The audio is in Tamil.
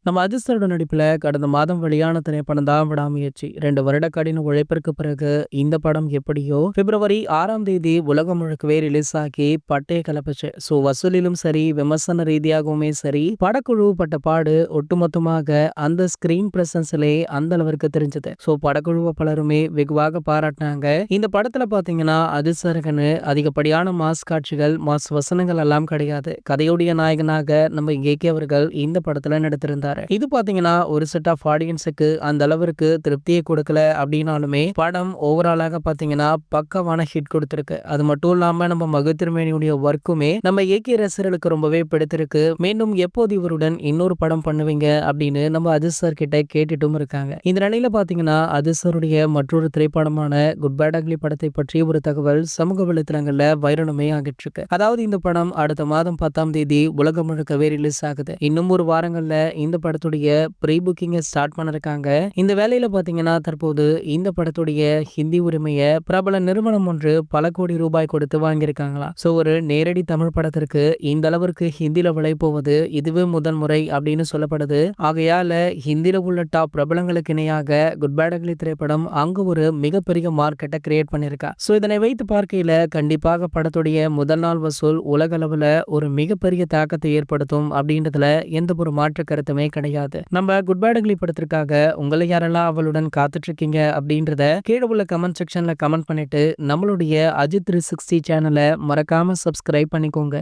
நம்ம அதிர்ஷ்டரோட நடிப்புல கடந்த மாதம் வெளியான திரைப்படம் தான் விடாமுயற்சி. 2 வருட கடின உழைப்பிற்கு பிறகு இந்த படம் எப்படியோ பிப்ரவரி 6ஆம் தேதி உலகம் முழுக்கவே ரிலீஸ் ஆகி பட்டைய கிளப்புச்சு. வசூலிலும் சரி, விமர்சன ரீதியாகவுமே சரி, படக்குழு பட்ட பாடு ஒட்டுமொத்தமாக அந்த ஸ்கிரீன் பிரசன்ஸ்லே அந்த அளவிற்கு தெரிஞ்சது. படக்குழுவை பலருமே வெகுவாக பாராட்டினாங்க. இந்த படத்துல பாத்தீங்கன்னா அதிர்ஷ்டரகனு அதிகப்படியான மாஸ் காட்சிகள், மாஸ் வசனங்கள் எல்லாம் கிடையாது. கதையுடைய நாயகனாக நம்ம ஏகே அவர்கள் இந்த படத்துல நடித்திருந்தார். இது பாத்தீங்கன்னா ஒரு செட் ஆஃப் ஆடியன்ஸுக்கு அந்த அளவிற்கு திருப்தியை கொடுக்கல அப்படின்னாலுமே படம் ஓவராலாக பாத்தீங்கன்னா பக்கவான ஹிட் கொடுத்திருக்கு. அது மட்டும் இல்லாம நம்ம மகுத்திருமேனியுடைய ஒர்க்குமே நம்ம ஏகே ரசிகர்களுக்கு ரொம்பவே பிடித்திருக்கு. மீண்டும் எப்போது இவருடன் இன்னொரு படம் பண்ணுவீங்க அப்படின்னு நம்ம அதிர்ஷ் சார் கிட்ட கேட்டுட்டும் இருக்காங்க. இந்த நிலையில பாத்தீங்கன்னா அதிர்ஷ் சாருடைய மற்றொரு திரைப்படமான குட் பேட் அக்லி படத்தை பற்றி ஒரு தகவல் சமூக வலைத்தளங்கள்ல வைரலுமே ஆகிட்டு இருக்கு. அதாவது இந்த படம் அடுத்த மாதம் 10ஆம் தேதி உலகம் முழுக்கவே ரிலீஸ் ஆகுது. இன்னும் ஒரு வாரங்கள்ல இந்த படத்துடைய ப்ரீ புக்கிங்கை ஸ்டார்ட் பண்ணிருக்காங்க. இந்த வேலையில பாத்தீங்கன்னா தற்போது இந்த படத்துடைய ஹிந்தி உரிமையை பிரபல நிறுவனம் ஒன்று பல கோடி ரூபாய் கொடுத்து வாங்கியிருக்காங்களா. ஒரு நேரடி தமிழ் படத்திற்கு இந்த அளவிற்கு ஹிந்தியில போவது இதுவே முதல் முறை அப்படின்னு சொல்லப்படுது. ஆகையால ஹிந்தியில உள்ள டாப் பிரபலங்களுக்கு இணையாக குட் பேட் அக்லி திரைப்படம் அங்கு ஒரு மிகப்பெரிய மார்க்கெட்டை கிரியேட் பண்ணிருக்கா. இதனை வைத்து பார்க்கையில கண்டிப்பாக படத்துடைய முதல் நாள் வசூல் உலக அளவுல ஒரு மிகப்பெரிய தாக்கத்தை ஏற்படுத்தும் அப்படின்றதுல எந்த ஒரு மாற்று கருத்துமே கிடையாது. நம்ம குட் பேட் அக்லி படத்திற்காக உங்களை யாரெல்லாம் அவளுடன் காத்துட்டு இருக்கீங்க அப்படின்றத கீழே உள்ள கமெண்ட் செக்ஷன்ல கமெண்ட் பண்ணிட்டு நம்மளுடைய அஜித் 360 சேனலை மறக்காம சப்ஸ்கிரைப் பண்ணிக்கோங்க.